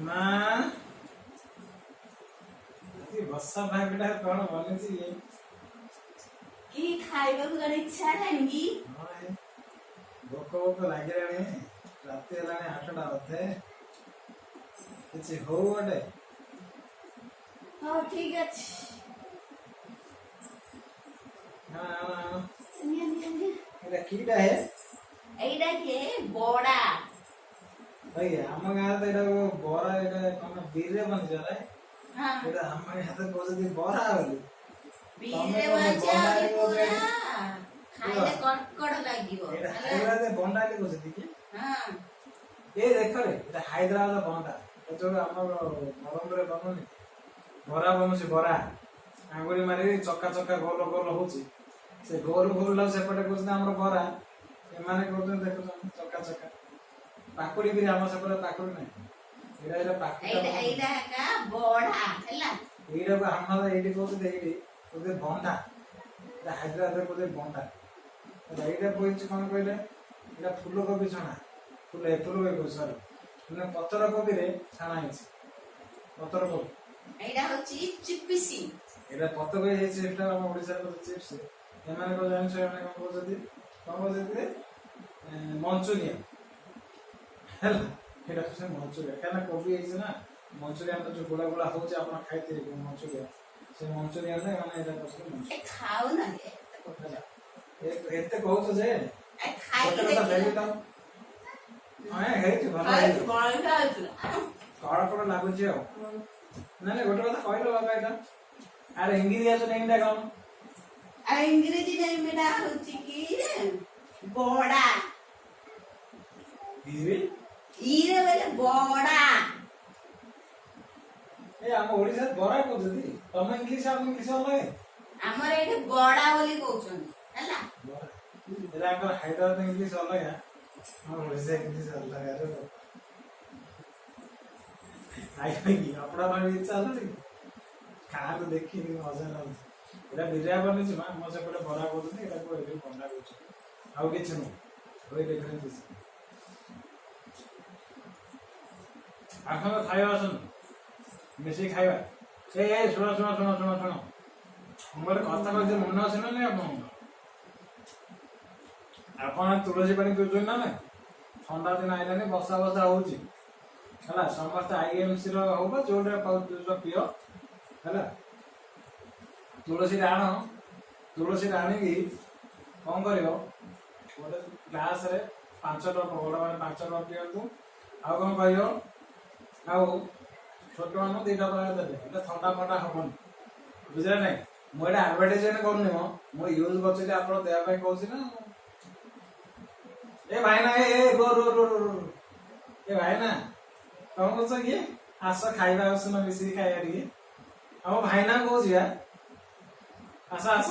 ମା ବର୍ଷା ଭାଗଟା କଣ ବନେଇଛି ଇଏ କି ଖାଇବାକୁ ଜଣେ ଇଚ୍ଛା ହେଲାଣି କି? ଭୋକ ଭୋକ ଲାଗିଲାଣି। ରାତି ହେଲାଣି 8ଟା ଅଧେ। କିଛି ହଉ ଗୋଟେ। ହଉ ଠିକ ଅଛି। ଏଇଟା କିଟା ହେ? ଏଇଟା କିଏ ବଡା। ଭାଇ ଆମ ଗାଁରେ ତ ଏଇଟା ବରା ଏଇଟା କଣ ବିରିରେ ବନିଛ ରେ? ହଁ ଏଇଟା ଆମ ଗାଁରେ କହୁଛନ୍ତି ବରା ବୋଲି। ବିରିରେ ବନିଛି ଆହୁରି ପୁରା ଖାଇଲେ କଡ଼କଡ ଲାଗିବ। ଏଇଟା ହାଇଦ୍ରାବାଦ ବଣ୍ଡା ବୋଲି କହୁଛନ୍ତି କି? ହଁ ଏ ଦେଖ ରେ ଏଇଟା ହାଇଦ୍ରାବାଦ ବଣ୍ଡା। ଏ ଯୋଉ ଆମର ବରମପୁରରେ ବନୁନି ବରା ବନୁଛି ବରା। ଆଙ୍ଗୁଳି ମାରି ଚକା ଚକା ଗୋଲ ଗୋଲ ହଉଛି। ସେ ଗୋଲ ଗୋଲ ସେପଟେ କହୁଛନ୍ତି ଆମର ବରା। ଏମାନେ କହୁଛନ୍ତି ଦେଖୁଛନ୍ତି ଚକା ଚକା। ପାକୁଡି ବି ଆମ ସେପଟେ ପାକୁଡି ନାହିଁ। ଏଇଟା ପାକୁଡି। ଏଇଟା ଏକା ବଢା ହେଲା। ଏଇଟାକୁ ଆମର ଏଇଠି କହୁଛନ୍ତି ଏଇଠି କହୁଛନ୍ତି ବଣ୍ଡା। ଏଇଟା ହାଇଦ୍ରାବାଦରେ କହୁଛନ୍ତି ବଣ୍ଡା। ଏଇଟା ବଇଛି କଣ କହିଲେ? ଏଇଟା ଫୁଲକୋବି ଛଣା। ଫୁଲକୋବି କହୁଛି ସରି। ମାନେ ପତ୍ର କୋବିରେ ଛଣା ହେଇଛି। ପତ୍ର କୋବି। ଏଇଟା ହଉଛି ଚିପିସି। ଏଇଟା ପତ୍ରକୋବି ହେଇଛି। ଏଇଟା ଆମ ଓଡିଶାରେ କହୁଛନ୍ତି ଚିପ୍ସ। ଏମାନେ କଣ ଜାଣିଛ ଏମାନେ କଣ କହୁଛନ୍ତି? କଣ କହୁଛନ୍ତି? ମଞ୍ଚୁରିଆନ ହେଲା। ଏଇଟା ହଉଛି ମଞ୍ଚୁରିଆନ। କାହିଁକିନା କୋବି ହେଇଛି ନା ମଞ୍ଚୁରିଆନ ଯୋଉ ଗୁଳା ଗୁଳା ହଉଛି ଆପଣ ଖାଇଥିବେ ମଞ୍ଚୁରିଆନ। ସେ ମଞ୍ଚୁରିଆନରେ ମାନେ ଏଇଟା କରୁଛନ୍ତି ମଞ୍ଚୁରିଆନ। ଖାଉନା ଏତେ କହୁଛ ଯେ ଗୋଟେ କଥା ଦେବି ତ ହେଇଛି ଭଲ ହେଇଛି। କଣ କଣ ଲାଗୁଛି ଆଉ ନାଇଁ ଗୋଟେ କଥା କହିଲ ବାବା ଏଇଟା ଆରେ ଇଂରେଜି ନେଇଟା କଣ? ଆଉ ଇଂରେଜୀ ନେମ୍ ଏଟା ହଉଛି କି ବଡା। ଇରେ ବୋଲେ ବଡା। ଏ ଆମ ଓଡିଶାରେ ବରା କହୁଛନ୍ତି। ତମ ଇଂଲିଶ ଆମ ଇଂଲିଶ ଅଲଗା। ଆମର ଏଠି ବଡା ବୋଲି କହୁଛନ୍ତି ହେଲା। ଏଟା ଆମର ହାଇଦ୍ରାବାଦ ଇଂଲିଶ ଅଲଗା। ଆମ ଓଡିଶା ଇଂଲିଶ ଅଲଗା। ଖାଇକି ଆପଣଙ୍କ ପାଇଁ ଇଚ୍ଛା ହଉଛି ଖାଆନ୍ତୁ ଦେଖିକି ମଜା ଲାଗୁଛି। ଏଇଟା ବିରିୟା ବନିଛି ମା ମୋ ସେପଟେ ବରା କହୁଛନ୍ତି। ଏଇଟାକୁ ଏଇଠି ବଣ୍ଡା କହୁଛନ୍ତି। ଆଉ କିଛି ନୁହଁ। ଆସନ୍ତୁ ଖାଇବା ଆସନ୍ତୁ ମିଶିକି ଖାଇବା। ଶୁଣ ଶୁଣ ଶୁଣ ଶୁଣ ଶୁଣ ମୁଁ ଗୋଟେ କଥା କହିଛି ମନେ ଅଛି ନା ନାଇଁ ଆପଣଙ୍କର? ଆପଣ ତୁଳସୀ ପାଣି ପିଉଛନ୍ତି ନା ନାଇଁ? ଥଣ୍ଡା ଦିନ ଆଇଲାନି ବର୍ଷା ବର୍ଷା ହଉଛି ହେଲା। ସମସ୍ତେ IMC ର ହଉ ବା ଯୋଉଟା ପାଉଛ ପିଅ ହେଲା। ତୁଳସୀରେ ଆଣ। ତୁଳସୀରେ ଆଣିକି କଣ କରିବ ଗୋଟେ ଗ୍ଲାସରେ 5 ଡ୍ରପ ବଡ଼ ମାନେ 5 ଡ୍ରପ ପିଅନ୍ତୁ। ଆଉ କଣ କହିବ ଆଉ ଛୋଟ ମାନଙ୍କୁ 2ଟା ପରେ ଦେବେ। ଏଟା ଥଣ୍ଡା ଫଣ୍ଡା ହବନି ବୁଝିଲେ ନାଇଁ। ମୁଁ ଏଇଟା ଆଡଭର୍ଟାଇଜମେଣ୍ଟ କରୁନି ମୁଁ ୟୁଜ କରୁଛି ଆପଣ ଦେହ ପାଇଁ କହୁଛି ନା। ଏ ଭାଇନା ଏ ଭାଇନା କଣ କରୁଛ କି? ଆସ ଖାଇବା ଆସୁନ ମିଶିକି ଖାଇବା ଟିକେ। ଆମ ଭାଇନା କହୁଛି ଆସ ଆସ।